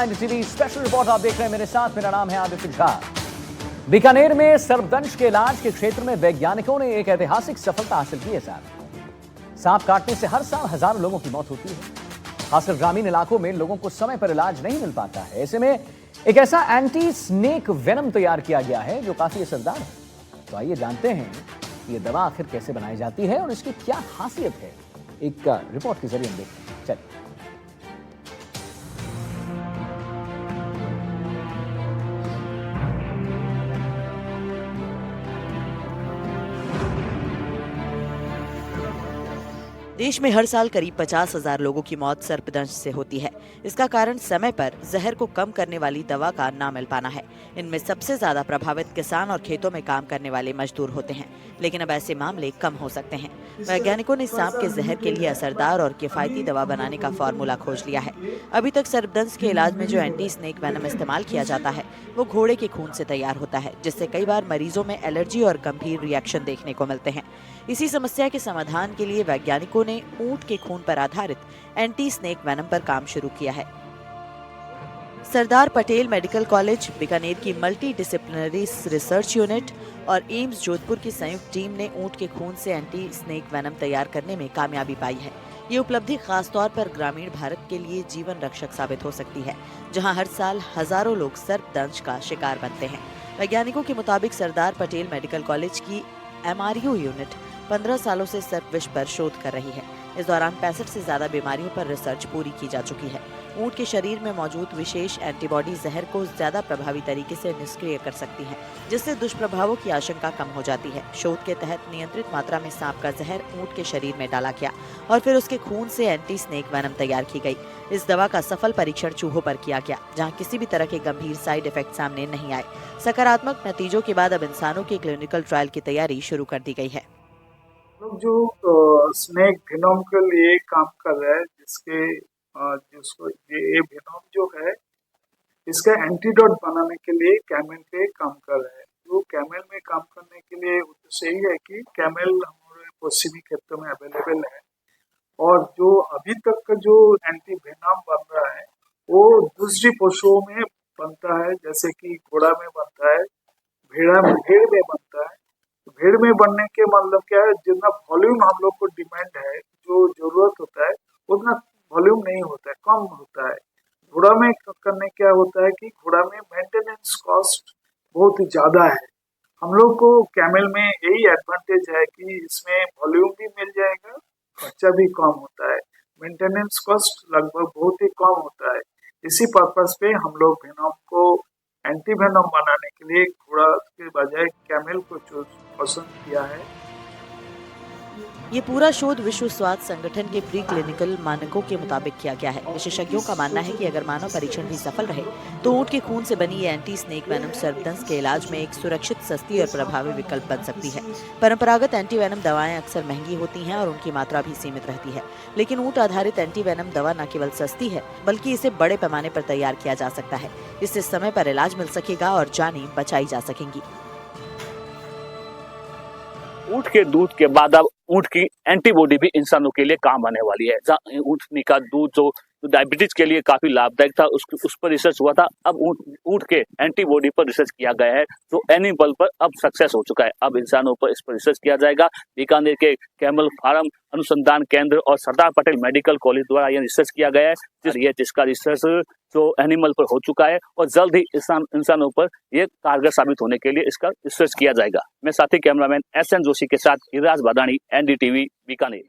NDTV special report आप देख रहे हैं मेरे साथ। मेरा नाम है आदित्य झा। बीकानेर में सर्पदंश के इलाज के क्षेत्र में वैज्ञानिकों ने एक ऐतिहासिक सफलता हासिल की है। सांप काटने से हर साल हजारों लोगों की मौत होती है। खासकर ग्रामीण इलाकों में लोगों को समय पर इलाज नहीं मिल पाता है। ऐसे में एक ऐसा एंटी स्नेक वेनम तैयार किया गया है जो काफी असरदार है। तो आइए जानते हैं ये दवा आखिर कैसे बनाई जाती है और इसकी क्या खासियत है। एक रिपोर्ट के जरिए हम देखते हैं। चलिए। देश में हर साल करीब 50,000 लोगों की मौत सर्पदंश से होती है। इसका कारण समय पर जहर को कम करने वाली दवा का ना मिल पाना है। इनमें सबसे ज्यादा प्रभावित किसान और खेतों में काम करने वाले मजदूर होते हैं, लेकिन अब ऐसे मामले कम हो सकते हैं। वैज्ञानिकों ने सांप के जहर के लिए असरदार और किफायती दवा बनाने का फॉर्मूला खोज लिया है। अभी तक सर्पदंश के इलाज में जो एंटी स्नेक वेनम इस्तेमाल किया जाता है वो घोड़े के खून से तैयार होता है, जिससे कई बार मरीजों में एलर्जी और गंभीर रिएक्शन देखने को मिलते हैं। इसी समस्या के समाधान के लिए वैज्ञानिकों ने ऊंट के खून पर आधारित एंटी स्नेक वेनम पर काम शुरू किया है। सरदार पटेल मेडिकल कॉलेज, बीकानेर की मल्टी डिसिप्लिनरी रिसर्च यूनिट और एम्स जोधपुर की संयुक्त टीम ने ऊंट के खून से एंटी स्नेक वेनम तैयार करने में कामयाबी पाई है। ये उपलब्धि खासतौर पर ग्रामीण भारत के लिए जीवन रक्षक साबित हो सकती है, जहां हर साल हजारों लोग सर्पदंश का शिकार बनते हैं। वैज्ञानिकों के मुताबिक सरदार पटेल मेडिकल कॉलेज की MRU यूनिट 15 सालों से सर्प विष पर शोध कर रही है। इस दौरान 65 से ज्यादा बीमारियों पर रिसर्च पूरी की जा चुकी है। ऊंट के शरीर में मौजूद विशेष एंटीबॉडी जहर को ज्यादा प्रभावी तरीके से निष्क्रिय कर सकती है, जिससे दुष्प्रभावों की आशंका कम हो जाती है। शोध के तहत नियंत्रित मात्रा में सांप का जहर ऊंट के शरीर में डाला गया और फिर उसके खून से एंटी स्नेक वेनम तैयार की गई। इस दवा का सफल परीक्षण चूहों पर किया गया, जहाँ किसी भी तरह के गंभीर साइड इफेक्ट सामने नहीं आए। सकारात्मक नतीजों के बाद अब इंसानों की क्लिनिकल ट्रायल की तैयारी शुरू कर दी गई है। लोग जो स्नेक वेनम के लिए काम कर रहे हैं, जिसको ये वेनम जो है इसका एंटीडोट बनाने के लिए कैमल पे काम कर रहे हैं। जो कैमल में काम करने के लिए उद्देश्य यही है कि कैमल हमारे पश्चिमी क्षेत्रों में अवेलेबल है और जो अभी तक का जो एंटी वेनम बन रहा है वो दूसरी पशुओं में बनता है, जैसे कि घोड़ा में बनता है, भेड़ में बनता है। भेड़ में बनने के मतलब क्या है, जितना वॉल्यूम हम लोग को डिमांड है, जो जरूरत होता है उतना वॉल्यूम नहीं होता है, कम होता है। घोड़ा में करने क्या होता है कि घोड़ा में मेंटेनेंस कॉस्ट बहुत ज्यादा है। हम लोग को कैमल में यही एडवांटेज है कि इसमें वॉल्यूम भी मिल जाएगा, खर्चा भी कम होता है, मेंटेनेंस कॉस्ट लगभग बहुत ही कम होता है। इसी पर्पस पे हम लोग वेनम को एंटी वेनम बनाने के लिए घोड़ा के बजाय कैमल को पसंद किया है। ये पूरा शोध विश्व स्वास्थ्य संगठन के प्री क्लिनिकल मानकों के मुताबिक किया गया है। विशेषज्ञों का मानना है कि अगर मानव परीक्षण भी सफल रहे तो ऊंट के खून से बनी ये एंटी स्नेक वेनम सर्पदंश के इलाज में एक सुरक्षित, सस्ती और प्रभावी विकल्प बन सकती है। परंपरागत एंटी वेनम दवाएं अक्सर महंगी होती हैं और उनकी मात्रा भी सीमित रहती है, लेकिन ऊंट आधारित एंटी वेनम दवा न केवल सस्ती है बल्कि इसे बड़े पैमाने पर तैयार किया जा सकता है। इससे समय पर इलाज मिल सकेगा और जानें बचाई जा सकेंगी। ऊंट के दूध के बाद अब ऊंट की एंटीबॉडी भी इंसानों के लिए काम आने वाली है। जहाँ ऊंटनी का दूध जो डायबिटीज के लिए काफी लाभदायक था, उस पर रिसर्च हुआ था। अब ऊंट के एंटीबॉडी पर रिसर्च किया गया है, जो एनिमल पर अब सक्सेस हो चुका है। अब इंसानों पर इस पर रिसर्च किया जाएगा। बीकानेर के कैमल फार्म अनुसंधान केंद्र और सरदार पटेल मेडिकल कॉलेज द्वारा यह रिसर्च किया गया है, जिसका रिसर्च जो एनिमल पर हो चुका है और जल्द ही इंसानों पर यह कारगर साबित होने के लिए इसका रिसर्च किया जाएगा। मैं साथी कैमरामैन SN जोशी के साथ इराज बादानी, NDTV बीकानेर।